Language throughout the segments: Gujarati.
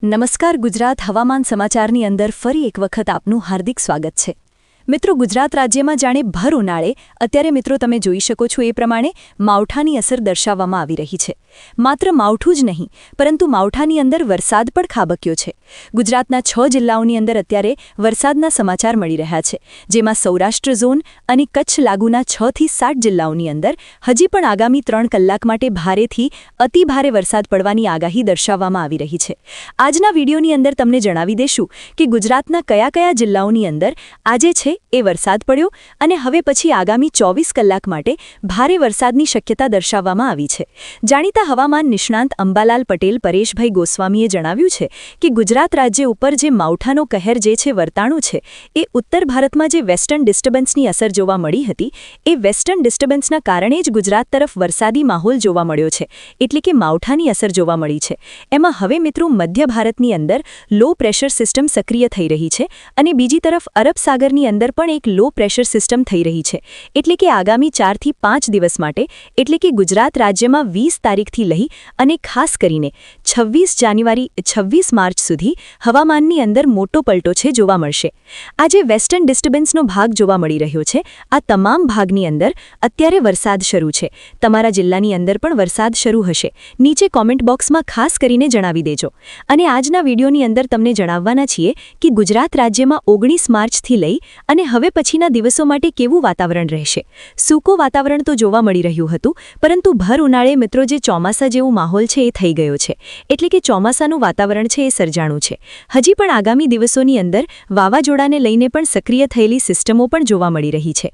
નમસ્કાર ગુજરાત હવામાન સમાચારની અંદર ફરી એક વખત આપનું હાર્દિક સ્વાગત છે મિત્રો ગુજરાત રાજ્યમાં જાણે ભર ઉનાળે અત્યારે મિત્રો તમે જોઈ શકો છો એ પ્રમાણે માવઠાની અસર દર્શાવવામાં આવી રહી છે માત્ર માવઠું જ નહીં પરંતુ માવઠાની અંદર વરસાદ પણ ખાબક્યો છે ગુજરાતના 6 જિલ્લાઓની અંદર અત્યારે વરસાદના સમાચાર મળી રહ્યા છે જેમાં સૌરાષ્ટ્ર ઝોન અને કચ્છ લાગુના 6 થી 7 જિલ્લાઓની અંદર હજી પણ આગામી 3 કલાક માટે ભારેથી અતિ ભારે વરસાદ પડવાની આગાહી દર્શાવવામાં આવી રહી છે આજના વિડીયોની અંદર તમને જણાવી દેશું કે ગુજરાતના કયા જિલ્લાઓની અંદર આજે છે એ વરસાદ પડ્યો અને હવે પછી આગામી 24 કલાક માટે ભારે વરસાદની શક્યતા દર્શાવવામાં આવી છે જાણીતા હવામાન નિષ્ણાંત અંબાલાલ પટેલ પરેશભાઈ ગોસ્વામીએ જણાવ્યું છે કે ગુજરાત રાજ્ય ઉપર જે માવઠાનો કહેર જે છે વર્તાણું છે એ ઉત્તર ભારતમાં જે વેસ્ટર્ન ડિસ્ટર્બન્સની અસર જોવા મળી હતી એ વેસ્ટર્ન ડિસ્ટર્બન્સના કારણે જ ગુજરાત તરફ વરસાદી માહોલ જોવા મળ્યો છે એટલે કે માવઠાની અસર જોવા મળી છે એમાં હવે મિત્રો મધ્ય ભારતની અંદર લો પ્રેશર સિસ્ટમ સક્રિય થઈ રહી છે અને બીજી તરફ અરબ સાગરની અંદર પણ એક લો પ્રેશર સિસ્ટમ થઈ રહી છે એટલે કે આગામી 4 થી 5 દિવસ માટે એટલે કે ગુજરાત રાજ્યમાં 20 તારીખથી લઈ અને ખાસ કરીને 26 માર્ચ સુધી હવામાનની અંદર મોટો પલટો છે જોવા મળશે આજે વેસ્ટર્ન ડિસ્ટર્બન્સનો ભાગ જોવા મળી રહ્યો છે આ તમામ ભાગની અંદર અત્યારે વરસાદ શરૂ છે તમારા જિલ્લાની અંદર પણ વરસાદ શરૂ હશે નીચે કોમેન્ટ બોક્સમાં ખાસ કરીને જણાવી દેજો અને આજના વિડીયોની અંદર તમને જણાવવાના છીએ કે ગુજરાત રાજ્યમાં 19 માર્ચથી લઈ અને હવે પછીના દિવસો માટે કેવું વાતાવરણ રહેશે સૂકો વાતાવરણ તો જોવા મળી રહ્યું હતું પરંતુ ભર ઉનાળે મિત્રો જે ચોમાસા જેવો માહોલ છે એ થઈ ગયો છે એટલે કે ચોમાસાનું વાતાવરણ છે એ સર્જાણું છે હજી પણ આગામી દિવસોની અંદર વાવાઝોડાને લઈને પણ સક્રિય થયેલી સિસ્ટમો પણ જોવા મળી રહી છે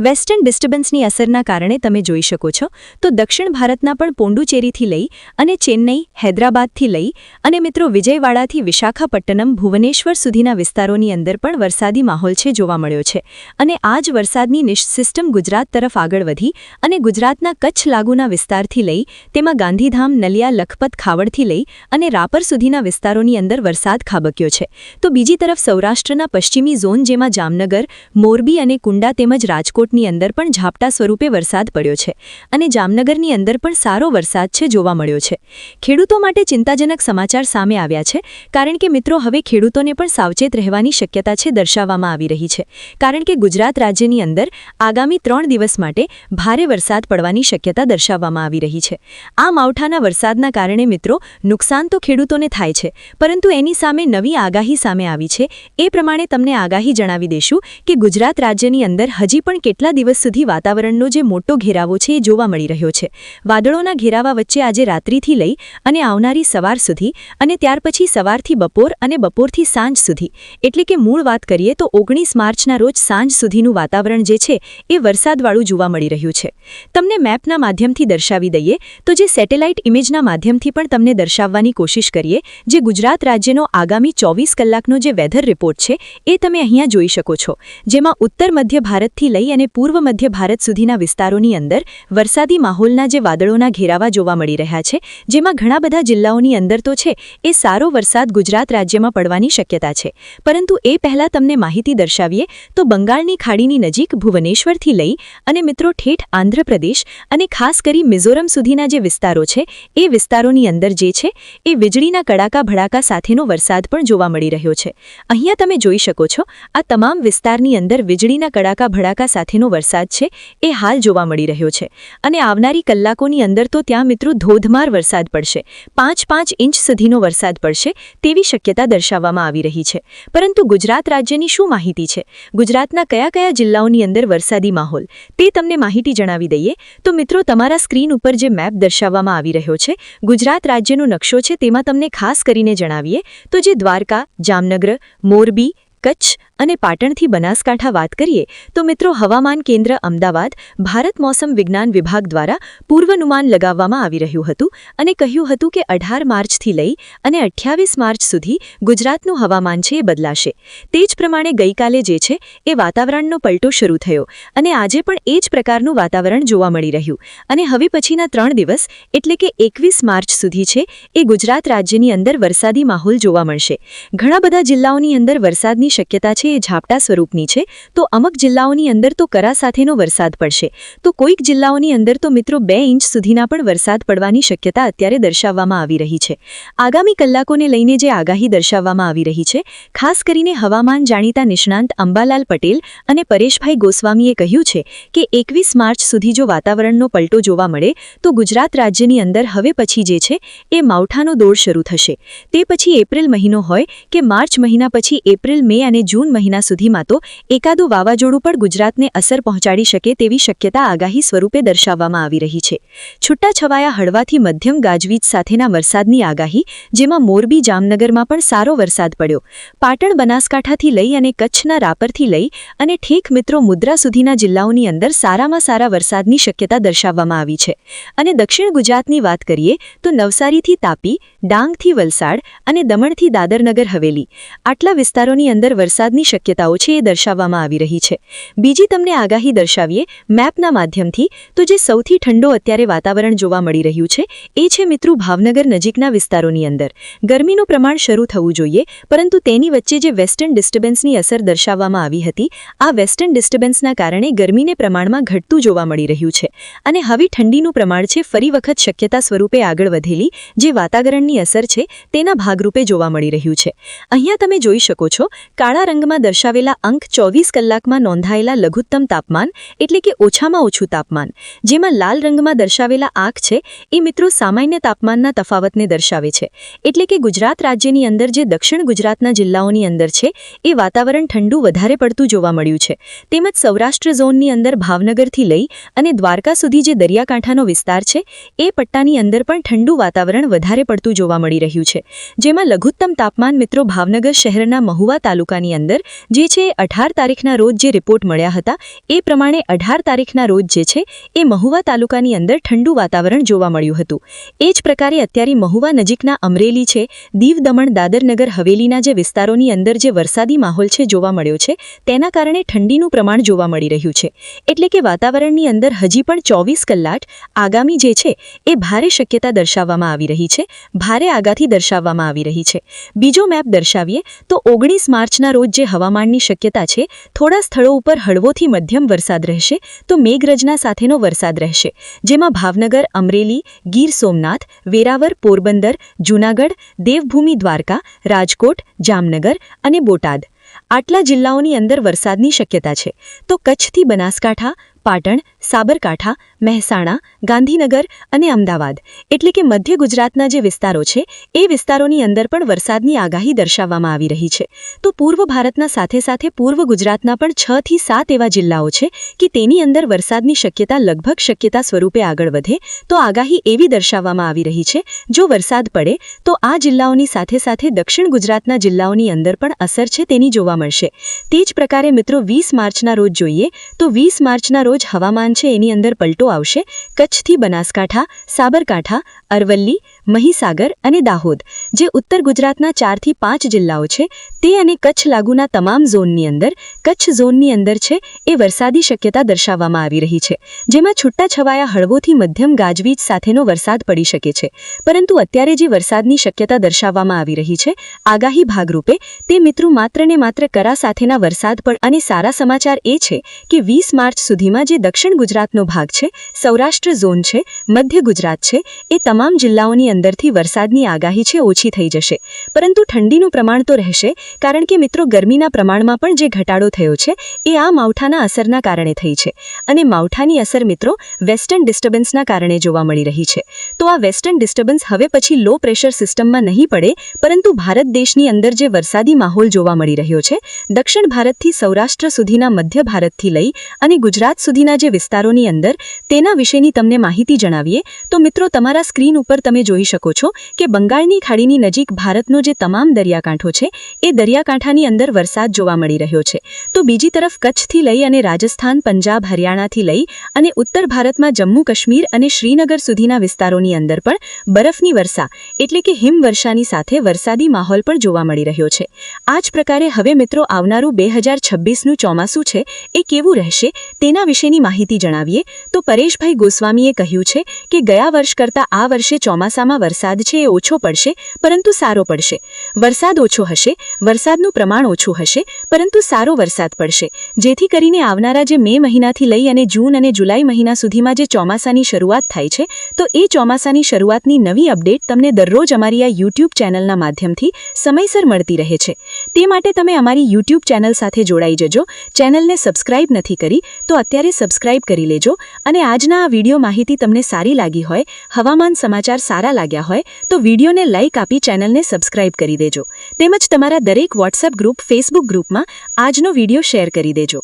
વેસ્ટર્ન ડિસ્ટર્બન્સની અસરના કારણે તમે જોઈ શકો છો તો દક્ષિણ ભારતના પણ પોંડુચેરીથી લઈ અને ચેન્નઈ હૈદરાબાદથી લઈ અને મિત્રો વિજયવાડાથી વિશાખાપટ્ટનમ ભુવનેશ્વર સુધીના વિસ્તારોની અંદર પણ વરસાદી માહોલ છે જોવા મળ્યો છે અને આ જ વરસાદની સિસ્ટમ ગુજરાત તરફ આગળ વધી અને ગુજરાતના કચ્છ લાગુના વિસ્તારથી લઈ તેમાં ગાંધીધામ નલિયા લખપત ખાવડથી લઈ અને રાપર સુધીના વિસ્તારોની અંદર વરસાદ ખાબક્યો છે તો બીજી તરફ સૌરાષ્ટ્રના પશ્ચિમી ઝોન જેમાં જામનગર મોરબી અને કુંડા તેમજ રાજકોટની અંદર પણ ઝાપટા સ્વરૂપે વરસાદ પડ્યો છે અને જામનગરની અંદર પણ સારો વરસાદ છે જોવા મળ્યો છે ખેડૂતો માટે ચિંતાજનક સમાચાર સામે આવ્યા છે કારણ કે મિત્રો હવે ખેડૂતોને પણ સાવચેત રહેવાની શક્યતા છે દર્શાવવામાં આવી રહી છે કારણ કે ગુજરાત રાજ્યની અંદર આગામી 3 દિવસ માટે ભારે વરસાદ પડવાની શક્યતા દર્શાવવામાં આવી રહી છે આ માવઠાના વરસાદના કારણે મિત્રો નુકસાન તો ખેડૂતોને થાય છે પરંતુ એની સામે નવી આગાહી સામે આવી છે એ પ્રમાણે તમને આગાહી જણાવી દેશું કે ગુજરાત રાજ્યની અંદર હજી પણ કેટલા દિવસ સુધી વાતાવરણનો જે મોટો ઘેરાવો છે એ જોવા મળી રહ્યો છે વાદળોના ઘેરાવા વચ્ચે આજે રાત્રિથી લઈ અને આવનારી સવાર સુધી અને ત્યાર પછી સવારથી બપોર અને બપોરથી સાંજ સુધી એટલે કે મૂળ વાત કરીએ તો 19 માર્ચના રોજ સાંજ સુધીનું વાતાવરણ જે છે એ વરસાદવાળું જોવા મળી રહ્યું છે તમને મેપના માધ્યમથી દર્શાવી દઈએ તો જે સેટેલાઇટ ઇમેજના માધ્યમથી પણ તમને દર્શાવવાની કોશિશ કરીએ જે ગુજરાત રાજ્યનો આગામી 24 કલાકનો જે વેધર રિપોર્ટ છે એ તમે અહીંયા જોઈ શકો છો જેમાં ઉત્તર મધ્ય ભારતથી લઈ અને પૂર્વ મધ્ય ભારત સુધીના વિસ્તારોની અંદર વરસાદી માહોલના જે વાદળોના ઘેરાવા જોવા મળી રહ્યા છે જેમાં ઘણા બધા જિલ્લાઓની અંદર તો છે એ સારો વરસાદ ગુજરાત રાજ્યમાં પડવાની શક્યતા છે પરંતુ એ પહેલા તમને માહિતી દર્શાવીએ તો બંગાળની ખાડીની નજીક ભુવનેશ્વરથી લઈ અને મિત્રો ઠેઠ આંધ્રપ્રદેશ અને ખાસ કરી મિઝોરમ સુધીના જે વિસ્તારો છે એ વિસ્તારોની અંદર જે છે એ વીજળીના કડાકા ભડાકા સાથેનો વરસાદ પણ જોવા મળી રહ્યો છે અહીંયા તમે જોઈ શકો છો આ તમામ વિસ્તારની અંદર વીજળીના કડાકા ભડાકા સાથેનો વરસાદ છે એ હાલ જોવા મળી રહ્યો છે અને આવનારી કલાકોની અંદર તો ત્યાં મિત્રો ધોધમાર વરસાદ પડશે 5 ઇંચ સુધીનો વરસાદ પડશે તેવી શક્યતા દર્શાવવામાં આવી રહી છે પરંતુ ગુજરાત રાજ્યની શું માહિતી છે ગુજરાતના કયા જિલ્લાઓની અંદર વરસાદી માહોલ તે તમને માહિતી જણાવી દઈએ તો મિત્રો તમારા સ્ક્રીન ઉપર જે મેપ દર્શાવવામાં આવી રહ્યો છે ગુજરાત રાજ્યનો નકશો છે તેમાં તમને ખાસ કરીને જણાવીએ તો જે દ્વારકા જામનગર મોરબી કચ્છ અને પાટણથી બનાસકાંઠા વાત કરીએ તો મિત્રો હવામાન કેન્દ્ર અમદાવાદ ભારત મોસમ વિજ્ઞાન વિભાગ દ્વારા પૂર્વાનુમાન લગાવવામાં આવી રહ્યું હતું અને કહ્યું હતું કે 18 માર્ચથી લઈ અને 28 માર્ચ સુધી ગુજરાતનું હવામાન છે એ બદલાશે તે જ પ્રમાણે ગઈકાલે જે છે એ વાતાવરણનો પલટો શરૂ થયો અને આજે પણ એ જ પ્રકારનું વાતાવરણ જોવા મળી રહ્યું અને હવે પછીના 3 દિવસ એટલે કે 21 માર્ચ સુધી છે એ ગુજરાત રાજ્યની અંદર વરસાદી માહોલ જોવા મળશે ઘણા બધા જિલ્લાઓની અંદર વરસાદની શક્યતા છે એ ઝાપટા સ્વરૂપની છે, તો અમુક જિલ્લાઓની અંદર તો કરા સાથેનો વરસાદ પડશે, તો કોઈક જિલ્લાઓની અંદર તો મિત્રો 2 ઇંચ સુધીના પણ વરસાદ પડવાની શક્યતા અત્યારે દર્શાવવામાં આવી રહી છે. આગામી કલાકોને લઈને જે આગાહી દર્શાવવામાં આવી રહી છે, ખાસ કરીને હવામાન જાણીતા નિષ્ણાંત અંબાલાલ પટેલ અને પરેશભાઈ ગોસ્વામીએ કહ્યું છે કે 21 માર્ચ સુધી જો વાતાવરણનો પલટો જોવા મળે તો ગુજરાત રાજ્યની અંદર હવે પછી જે છે એ માવઠાનો દોર શરૂ થશે. તે પછી એપ્રિલ મહિનો હોય કે માર્ચ મહિના પછી એપ્રિલ, મે અને જૂન મહિના સુધીમાં તો એકાદું વાવાઝોડું પણ ગુજરાતને અસર પહોંચાડી શકે તેવી શક્યતા આગાહી સ્વરૂપે દર્શાવવામાં આવી રહી છે. છૂટાછવાયા હળવાથી મધ્યમ ગાજવીજ સાથેના વરસાદની આગાહી, જેમાં મોરબી, જામનગરમાં પણ સારો વરસાદ પડ્યો. પાટણ, બનાસકાંઠાથી લઈ અને કચ્છના રાપરથી લઈ અને ઠેક મિત્રો મુદ્રા સુધીના જિલ્લાઓની અંદર સારામાં સારા વરસાદની શક્યતા દર્શાવવામાં આવી છે. અને દક્ષિણ ગુજરાતની વાત કરીએ તો નવસારીથી તાપી, ડાંગથી વલસાડ અને દમણથી દાદરનગર હવેલી, આટલા વિસ્તારોની અંદર વરસાદની શક્યતાઓ છે એ દર્શાવવામાં આવી રહી છે. બીજી તમને આગાહી દર્શાવીએ મેપના માધ્યમથી, તો જે સૌથી ઠંડો અત્યારે વાતાવરણ જોવા મળી રહ્યું છે એ છે મિત્રો ભાવનગર નજીકના વિસ્તારોની અંદર. ગરમીનું પ્રમાણ શરૂ થવું જોઈએ, પરંતુ તેની વચ્ચે જે વેસ્ટર્ન ડિસ્ટર્બન્સની અસર દર્શાવવામાં આવી હતી, આ વેસ્ટર્ન ડિસ્ટર્બન્સના કારણે ગરમીને પ્રમાણમાં ઘટતું જોવા મળી રહ્યું છે. અને હવે ઠંડીનું પ્રમાણ છે ફરી વખત શક્યતા સ્વરૂપે આગળ વધેલી જે વાતાવરણની અસર છે તેના ભાગરૂપે જોવા મળી રહ્યું છે. અહીંયા તમે જોઈ શકો છો કાળા રંગમાં દર્શાવેલા અંક 24 કલાકમાં નોંધાયેલા લઘુત્તમ તાપમાન એટલે કે ઓછામાં ઓછું તાપમાન, જેમાં લાલ રંગમાં દર્શાવેલા આંક છે એ મિત્રો સામાન્ય તાપમાનના તફાવતને દર્શાવે છે. એટલે કે ગુજરાત રાજ્યની અંદર જે દક્ષિણ ગુજરાતના જિલ્લાઓની અંદર છે એ વાતાવરણ ઠંડુ વધારે પડતું જોવા મળ્યું છે. તેમજ સૌરાષ્ટ્ર ઝોનની અંદર ભાવનગરથી લઈ અને દ્વારકા સુધી જે દરિયાકાંઠાનો વિસ્તાર છે એ પટ્ટાની અંદર પણ ઠંડુ વાતાવરણ વધારે પડતું જોવા મળી રહ્યું છે. જેમાં લઘુત્તમ તાપમાન મિત્રો ભાવનગર શહેરના મહુવા તાલુકાની અંદર જે છે 18 તારીખના રોજ જે રિપોર્ટ મળ્યા હતા એ પ્રમાણે 18 તારીખના રોજ જે છે એ મહુવા તાલુકાની અંદર ઠંડુ વાતાવરણ જોવા મળ્યું હતું. એ જ પ્રકારે અત્યારે મહુવા નજીકના અમરેલી છે, દીવ, દમણ, દાદરનગર હવેલીના જે વિસ્તારોની અંદર જે વરસાદી માહોલ છે જોવા મળ્યો છે, તેના કારણે ઠંડીનું પ્રમાણ જોવા મળી રહ્યું છે. એટલે કે વાતાવરણની અંદર હજી પણ 24 કલાક આગામી જે છે એ ભારે શક્યતા દર્શાવવામાં આવી રહી છે, ભારે આગાહી દર્શાવવામાં આવી રહી છે. બીજો મેપ દર્શાવીએ તો 19 માર્ચના રોજ જે હવામાનની શક્યતા છે, થોડા સ્થળો ઉપર હળવોથી મધ્યમ વરસાદ રહેશે, તો મેઘરજના સાથેનો વરસાદ રહેશે, જેમાં ભાવનગર, અમરેલી, ગીર સોમનાથ, વેરાવર, પોરબંદર, જૂનાગઢ, દેવભૂમિ દ્વારકા, રાજકોટ, જામનગર અને બોટાદ આટલા જિલ્લાઓની અંદર વરસાદની શક્યતા છે. તો કચ્છથી બનાસકાંઠા, પાટણ, સાબરકાંઠા, મહેસાણા, ગાંધીનગર અને અમદાવાદ એટલે કે મધ્ય ગુજરાતના જે વિસ્તારો છે એ વિસ્તારોની અંદર પણ વરસાદની આગાહી દર્શાવવામાં આવી રહી છે. તો પૂર્વ ભારતના સાથે સાથે પૂર્વ ગુજરાતના પણ 6 થી 7 એવા જિલ્લાઓ છે કે તેની અંદર વરસાદની શક્યતા લગભગ શક્યતા સ્વરૂપે આગળ વધે. તો આગાહી એવી દર્શાવવામાં આવી રહી છે, જો વરસાદ પડે તો આ જિલ્લાઓની સાથે સાથે દક્ષિણ ગુજરાતના જિલ્લાઓની અંદર પણ અસર છે તેની જોવા મળશે. તે જ પ્રકારે મિત્રો 20 માર્ચના રોજ જોઈએ તો 20 માર્ચના રોજ હવામાન છે એની અંદર પલટો આવશે. કચ્છથી બનાસકાંઠા, સાબરકાંઠા, અરવલ્લી, મહીસાગર અને દાહોદ જે ઉત્તર ગુજરાતના 4 થી 5 જિલ્લાઓ છે તે અને કચ્છ લાગુના તમામ ઝોનની અંદર કચ્છ ઝોનની અંદર છે એ વરસાદી શક્યતા દર્શાવવામાં આવી રહી છે, જેમાં છૂટાછવાયા હળવોથી મધ્યમ ગાજવીજ સાથેનો વરસાદ પડી શકે છે. પરંતુ અત્યારે જે વરસાદની શક્યતા દર્શાવવામાં આવી રહી છે આગાહી ભાગરૂપે તે મિત્રો માત્ર ને માત્ર કરા સાથેના વરસાદ પર. અને સારા સમાચાર એ છે કે 20 માર્ચ સુધીમાં જે દક્ષિણ ગુજરાતનો ભાગ છે, સૌરાષ્ટ્ર ઝોન છે, મધ્ય ગુજરાત છે, એ તમામ જિલ્લાઓની અંદરથી વરસાદની આગાહી છે ઓછી થઈ જશે. પરંતુ ઠંડીનું પ્રમાણ તો રહેશે, કારણ કે મિત્રો ગરમીના પ્રમાણમાં પણ જે ઘટાડો થયો છે એ આ માવઠાના અસરના કારણે થઈ છે. અને માવઠાની અસર મિત્રો વેસ્ટર્ન ડિસ્ટર્બન્સના કારણે જોવા મળી રહી છે. તો આ વેસ્ટર્ન ડિસ્ટર્બન્સ હવે પછી લો પ્રેશર સિસ્ટમમાં નહીં પડે, પરંતુ ભારત દેશની અંદર જે વરસાદી માહોલ જોવા મળી રહ્યો છે, દક્ષિણ ભારતથી સૌરાષ્ટ્ર સુધીના, મધ્ય ભારતથી લઈ અને ગુજરાત સુધીના જે વિસ્તારોની અંદર તેના વિશેની તમને માહિતી જણાવીએ તો મિત્રો તમારા સ્ક્રીન ઉપર તમે જોઈ શકો છો કે બંગાળની ખાડીની નજીક ભારતનો જે તમામ દરિયાકાંઠો છે એ દરિયાકાંઠાની અંદર વરસાદ જોવા મળી રહ્યો છે. તો બીજી તરફ કચ્છથી લઈ અને રાજસ્થાન, પંજાબ, હરિયાણાથી લઈ અને ઉત્તર ભારતમાં જમ્મુ કાશ્મીર અને શ્રીનગર સુધીના વિસ્તારોની અંદર પણ બરફની વર્ષા એટલે કે હિમવર્ષાની સાથે વરસાદી માહોલ પણ જોવા મળી રહ્યો છે. આ જ પ્રકારે હવે મિત્રો આવનારું 2026નું ચોમાસું છે એ કેવું રહેશે તેના વિશેની માહિતી જણાવીએ તો પરેશભાઈ ગોસ્વામીએ કહ્યું છે કે ગયા વર્ષ કરતાં આ વર્ષે ચોમાસામાં મહિનામાં વરસાદ છે એ ઓછો પડશે પરંતુ સારો પડશે. વરસાદ ઓછો હશે, વરસાદનું પ્રમાણ ઓછું હશે પરંતુ સારો વરસાદ પડશે, જેથી કરીને આવનારા જે મે મહિનાથી લઈ અને જૂન અને જુલાઈ મહિના સુધીમાં જે ચોમાસાની શરૂઆત થાય છે તો એ ચોમાસાની શરૂઆતની નવી અપડેટ તમને દરરોજ અમારી આ યુટ્યુબ ચેનલના માધ્યમથી સમયસર મળતી રહે છે. તે માટે તમે અમારી યુટ્યુબ ચેનલ સાથે જોડાઈ જજો. ચેનલને સબસ્ક્રાઇબ નથી કરી તો અત્યારે સબસ્ક્રાઇબ કરી લેજો. અને આજના આ વિડીયો માહિતી તમને સારી લાગી હોય, હવામાન સમાચાર સારા લાગ્યા હોય તો વિડીયોને લાઇક આપી ચેનલને સબસ્ક્રાઇબ કરી દેજો. તેમજ તમારા દરેક વોટ્સએપ ગ્રુપ, ફેસબુક ગ્રુપમાં આજનો વિડીયો શેર કરી દેજો.